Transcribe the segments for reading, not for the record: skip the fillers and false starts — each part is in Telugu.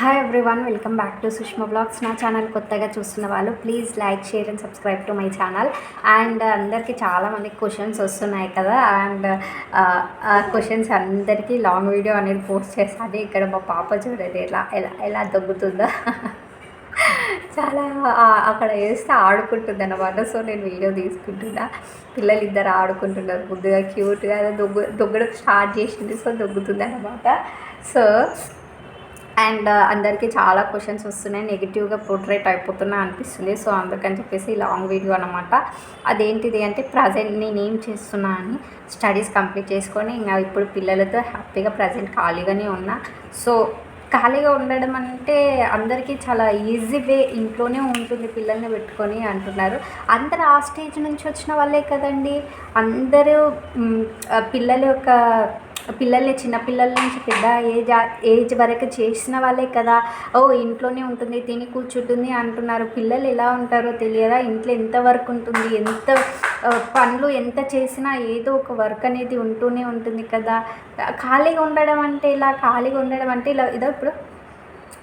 Hi everyone, welcome back to Sushma blogs. నా ఛానల్ కొత్తగా చూస్తున్న వాళ్ళు please like, share and subscribe to my channel. And అందరికీ చాలామంది క్వశ్చన్స్ వస్తున్నాయి కదా, అండ్ ఆ క్వశ్చన్స్ అందరికీ లాంగ్ వీడియో అనేది పోస్ట్ చేస్తాను. ఇక్కడ మా పాప చూడండి ఎలా ఎలా ఎలా దగ్గుతుందో. చాలా అక్కడ వేస్తే ఆడుకుంటుంది అన్నమాట. సో నేను వీడియో తీసుకుంటున్నా. పిల్లలు ఇద్దరు ఆడుకుంటున్నారు ముద్దుగా, క్యూట్గా దొగ్గడం స్టార్ట్ చేసింది. సో దొగ్గుతుంది అన్నమాట. సో అండ్ అందరికీ చాలా క్వశ్చన్స్ వస్తున్నాయి, నెగిటివ్గా పోర్ట్రేట్ అయిపోతున్నా అనిపిస్తుంది. సో అందుకని చెప్పేసి లాంగ్ వీడియో అనమాట. అదేంటిది అంటే ప్రజెంట్ నేను ఏం చేస్తున్నా అని, స్టడీస్ కంప్లీట్ చేసుకొని ఇంకా ఇప్పుడు పిల్లలతో హ్యాపీగా ప్రజెంట్ ఖాళీగానే ఉన్నా. సో ఖాళీగా ఉండడం అంటే అందరికీ చాలా ఈజీ వే, ఇంట్లోనే ఉంటుంది పిల్లల్ని పెట్టుకొని అంటున్నారు. అందరు ఆ స్టేజ్ నుంచి వచ్చిన వాళ్ళే కదండి. అందరూ పిల్లల యొక్క పిల్లల్ని చిన్నపిల్లల నుంచి పెద్ద ఏజ్ వరకు చేసిన వాళ్ళే కదా. ఇంట్లోనే ఉంటుంది, తిని కూర్చుంటుంది అంటున్నారు. పిల్లలు ఎలా ఉంటారో తెలియదా, ఇంట్లో ఎంత వర్క్ ఉంటుంది, ఎంత పనులు ఎంత చేసినా ఏదో ఒక వర్క్ అనేది ఉంటూనే ఉంటుంది కదా. ఖాళీగా ఉండడం అంటే ఇలా ఇదో ఇప్పుడు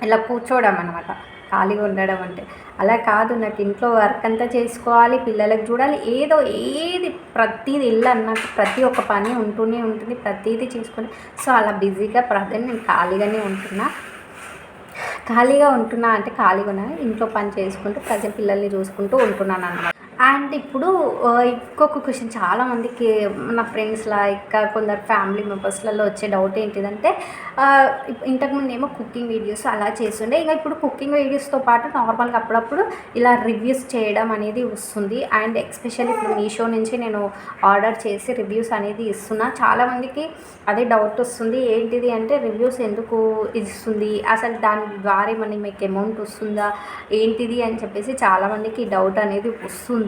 ఇలా కూర్చోవడం అనమాట. ఖాళీగా ఉండడం అంటే అలా కాదు. నాకు ఇంట్లో వర్క్ అంతా చేసుకోవాలి, పిల్లలకు చూడాలి, ఏది ప్రతిదీ ఇల్లు అన్నట్టు ప్రతి ఒక్క పని ఉంటూనే ఉంటుంది, ప్రతిదీ చేసుకొని. సో అలా బిజీగా ప్రజెంట్ నేను ఖాళీగా ఉంటున్నా అంటే ఖాళీగా ఉన్నాను, ఇంట్లో పని చేసుకుంటూ ప్రజెంట్ పిల్లల్ని చూసుకుంటూ ఉంటున్నాను అన్నమాట. అండ్ ఇప్పుడు ఇంకొక క్వశ్చన్ చాలామందికి నా ఫ్రెండ్స్లా ఇంకా కొందరు ఫ్యామిలీ మెంబర్స్లలో వచ్చే డౌట్ ఏంటిదంటే, ఇంతకుముందు ఏమో కుకింగ్ వీడియోస్ అలా చేస్తుండే, ఇంకా ఇప్పుడు కుకింగ్ వీడియోస్తో పాటు నార్మల్గా అప్పుడప్పుడు ఇలా రివ్యూస్ చేయడం అనేది వస్తుంది. అండ్ ఎస్పెషల్లీ ఇప్పుడు మీషో నుంచి నేను ఆర్డర్ చేసి రివ్యూస్ అనేది ఇస్తున్నా. చాలామందికి అదే డౌట్ వస్తుంది, ఏంటిది అంటే రివ్యూస్ ఎందుకు ఇస్తుంది, అసలు దాని ద్వారా ఏమన్నా మీకు అమౌంట్ వస్తుందా ఏంటిది అని చెప్పేసి చాలామందికి డౌట్ అనేది వస్తుంది.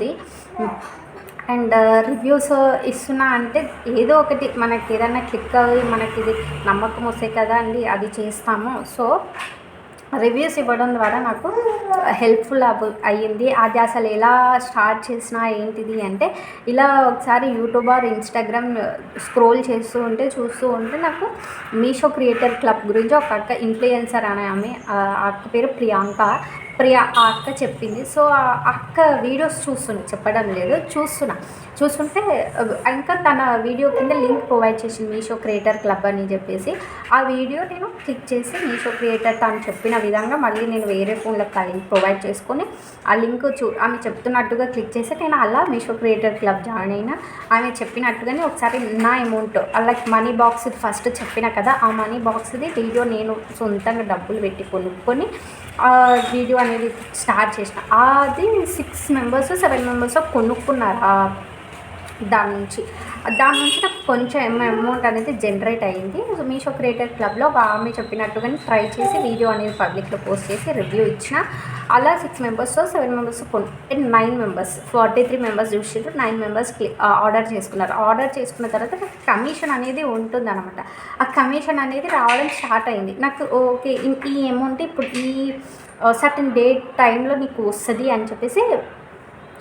అండ్ రివ్యూస్ ఇస్తున్నా అంటే ఏదో ఒకటి మనకి ఏదైనా క్లిక్ అయ్యి మనకి ఇది నమ్మకం వస్తే కదా అండి అది చేస్తాము. సో రివ్యూస్ ఇవ్వడం ద్వారా నాకు హెల్ప్ఫుల్ అయ్యింది. అది అసలు ఎలా స్టార్ట్ చేసినా ఏంటిది అంటే, ఇలా ఒకసారి యూట్యూబ్ ఆర్ ఇన్స్టాగ్రామ్ స్క్రోల్ చూస్తూ ఉంటే నాకు మీషో క్రియేటర్ క్లబ్ గురించి ఒక అక్క ఇన్ఫ్లుయెన్సర్ అనే ఆమె, ఆ అక్క పేరు ప్రియా ఆ అక్క చెప్పింది. సో ఆ అక్క వీడియోస్ చెప్పడం లేదు, చూస్తుంటే ఇంకా తన వీడియో కింద లింక్ ప్రొవైడ్ చేసింది, మీషో క్రియేటర్ క్లబ్ అని చెప్పేసి. ఆ వీడియో నేను క్లిక్ చేసి మీషో క్రియేటర్ తను చెప్పిన విధంగా మళ్ళీ నేను వేరే ఫోన్లకు ఆ లింక్ ప్రొవైడ్ చేసుకొని ఆ లింక్ ఆమె చెప్తున్నట్టుగా క్లిక్ చేసి నేను అలా మీషో క్రియేటర్ క్లబ్ జాయిన్ అయినా. ఆమె చెప్పినట్టుగానే ఒకసారి నా అమౌంట్ అలా మనీ బాక్స్ ఫస్ట్ చెప్పిన కదా, ఆ మనీ బాక్స్ది వీడియో నేను సొంతంగా డబ్బులు పెట్టి కొనుక్కొని వీడియో అనేది స్టార్ట్ చేసిన. అది 6 మెంబర్స్ 7 మెంబర్స్ కొనుక్కున్నారు. దాని నుంచి నాకు కొంచెం అమౌంట్ అనేది జనరేట్ అయ్యింది. మీషో క్రియేటర్ క్లబ్లో ఆమె చెప్పినట్టుగానే ట్రై చేసి వీడియో అనేది పబ్లిక్లో పోస్ట్ చేసి రివ్యూ ఇచ్చిన. అలా 6 మెంబర్స్ 7 మెంబర్స్ 9 మెంబర్స్ 43 మెంబర్స్ చూసారు, 9 మెంబర్స్ ఆర్డర్ చేసుకున్నారు. ఆర్డర్ చేసుకున్న తర్వాత నాకు కమిషన్ అనేది ఉంటుంది అనమాట. ఆ కమిషన్ అనేది రావడం స్టార్ట్ అయింది. నాకు ఓకే ఈ అమౌంట్ ఇప్పుడు ఈ సర్టన్ డేట్ టైంలో నీకు వస్తుంది అని చెప్పేసి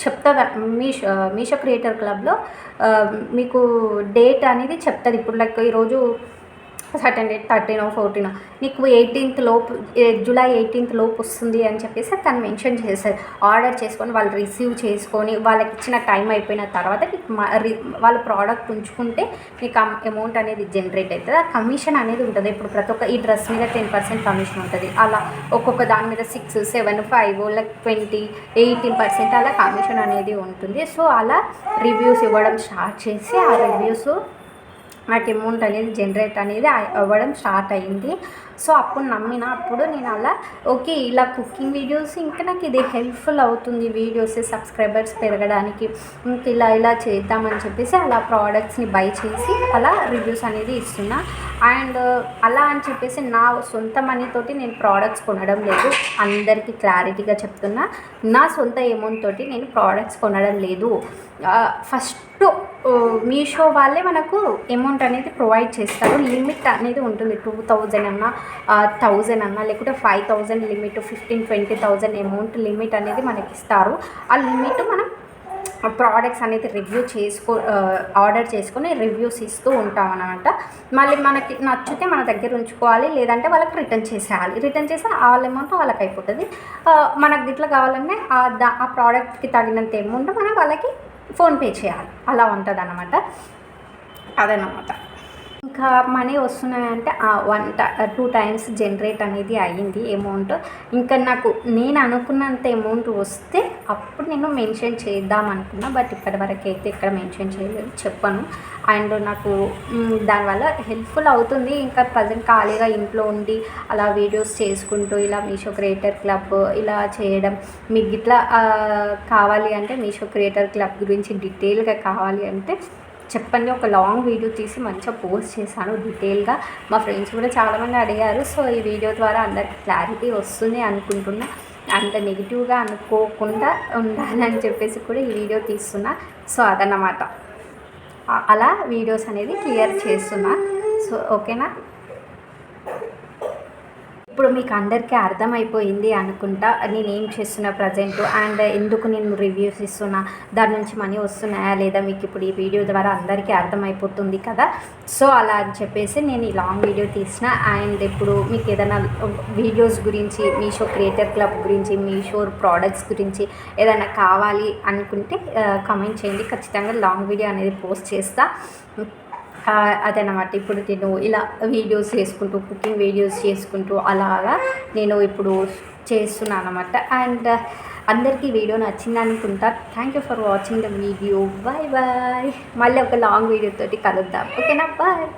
చెప్తుంది మీషో క్రియేటర్ క్లబ్లో. మీకు డేట్ అనేది చెప్తుంది. ఇప్పుడు లైక్ ఈరోజు సర్టన్ డేట్ 13 or 14 నీకు 18th లోపు, జూలై 18th లోపు వస్తుంది అని చెప్పేసి తను మెన్షన్ చేశారు. ఆర్డర్ చేసుకొని వాళ్ళు రిసీవ్ చేసుకొని వాళ్ళకి ఇచ్చిన టైం అయిపోయిన తర్వాత వాళ్ళ ప్రోడక్ట్ ఉంచుకుంటే మీకు అమౌంట్ అనేది జనరేట్ అవుతుంది. ఆ కమిషన్ అనేది ఉంటుంది. ఇప్పుడు ప్రతి ఒక్క ఈ డ్రెస్ మీద 10% కమిషన్ ఉంటుంది. అలా ఒక్కొక్క దాని మీద 6, 7, 5 like 20, 18% అలా కమిషన్ అనేది ఉంటుంది. సో అలా రివ్యూస్ ఇవ్వడం స్టార్ట్ చేసి ఆ రివ్యూస్ నాకు అమౌంట్ అనేది జనరేట్ అనేది అవ్వడం స్టార్ట్ అయ్యింది. సో అప్పుడు అప్పుడు నేను అలా ఓకే ఇలా కుకింగ్ వీడియోస్ ఇంకా నాకు ఇది హెల్ప్ఫుల్ అవుతుంది, వీడియోస్ సబ్స్క్రైబర్స్ పెరగడానికి, ఇంక ఇలా చేద్దామని చెప్పేసి అలా ప్రోడక్ట్స్ని బై చేసి అలా రివ్యూస్ అనేది ఇస్తున్నా. అండ్ అలా అని చెప్పేసి నా సొంత మనీతోటి నేను ప్రోడక్ట్స్ కొనడం లేదు, అందరికీ క్లారిటీగా చెప్తున్నా. నా సొంత అమౌంట్ తోటి నేను ప్రోడక్ట్స్ కొనడం లేదు. ఫస్ట్ మీషో వాళ్ళే మనకు అమౌంట్ అనేది ప్రొవైడ్ చేస్తారు. లిమిట్ అనేది ఉంటుంది, 2000 అన్నా 1000 అన్నా లేకుంటే 5000 లిమిట్, 15,000-20,000 అమౌంట్ లిమిట్ అనేది మనకి ఇస్తారు. ఆ లిమిట్ మనం ప్రోడక్ట్స్ అనేది ఆర్డర్ చేసుకొని రివ్యూస్ ఇస్తూ ఉంటాం అనమాట. మళ్ళీ మనకి నచ్చితే మన దగ్గర ఉంచుకోవాలి, లేదంటే వాళ్ళకి రిటర్న్ చేసేయాలి. రిటర్న్ చేస్తే వాళ్ళ అమౌంట్ వాళ్ళకి అయిపోతుంది. మనకు ఇట్లా కావాలంటే ఆ ప్రోడక్ట్కి తగినంత అమౌంట్ మనం వాళ్ళకి ఫోన్పే చేయాలి. అలా ఉంటుంది అన్నమాట. అదనమాట. ఇంకా మనీ వస్తున్నాయంటే 2 టైమ్స్ జనరేట్ అనేది అయ్యింది అమౌంట్. ఇంకా నాకు నేను అనుకున్నంత అమౌంట్ వస్తే అప్పుడు నేను మెన్షన్ చేద్దాం అనుకున్నా. బట్ ఇప్పటివరకు అయితే ఇక్కడ మెన్షన్ చేయలేదు, చెప్పను. అండ్ నాకు దానివల్ల హెల్ప్ఫుల్ అవుతుంది. ఇంకా ప్రజెంట్ ఖాళీగా ఇంట్లో ఉండి అలా వీడియోస్ చేసుకుంటూ ఇలా మీషో క్రియేటర్ క్లబ్ ఇలా చేయడం. మీకు ఇట్లా కావాలి అంటే మీషో క్రియేటర్ క్లబ్ గురించి డీటెయిల్గా కావాలి అంటే చెప్పండి. ఒక లాంగ్ వీడియో తీసి మంచిగా పోస్ట్ చేశాను డీటెయిల్గా. మా ఫ్రెండ్స్ కూడా చాలామంది అడిగారు. సో ఈ వీడియో ద్వారా అందరికి క్లారిటీ వస్తుంది అనుకుంటున్నా. అంత నెగిటివ్గా అనుకోకుండా ఉండాలని చెప్పేసి కూడా ఈ వీడియో తీస్తున్నా. సో అదన్నమాట. అలా వీడియోస్ అనేది క్లియర్ చేస్తున్నా. సో ఓకేనా. ఇప్పుడు మీకు అందరికీ అర్థమైపోయింది అనుకుంటా నేనేం చేస్తున్నా ప్రజెంట్, అండ్ ఎందుకు నేను రివ్యూస్ ఇస్తున్నా, దాని నుంచి మనీ వస్తున్నాయా లేదా మీకు ఇప్పుడు ఈ వీడియో ద్వారా అందరికీ అర్థమైపోతుంది కదా. సో అలా అని చెప్పేసి నేను ఈ లాంగ్ వీడియో తీసిన. అండ్ ఇప్పుడు మీకు ఏదైనా వీడియోస్ గురించి, మీషో క్రియేటర్ క్లబ్ గురించి, మీషో ప్రోడక్ట్స్ గురించి ఏదైనా కావాలి అనుకుంటే కామెంట్ చేయండి. ఖచ్చితంగా లాంగ్ వీడియో అనేది పోస్ట్ చేస్తా. అదనమాట. ఇప్పుడు నేను ఇలా వీడియోస్ చేసుకుంటూ, కుకింగ్ వీడియోస్ చేసుకుంటూ అలాగా నేను ఇప్పుడు చేస్తున్నాను అనమాట. అండ్ అందరికీ వీడియో నచ్చింది అనుకుంటా. Thank you for watching the video. Bye bye. మళ్ళీ ఒక లాంగ్ వీడియోతోటి కలుద్దాం. ఓకేనా. బాయ్.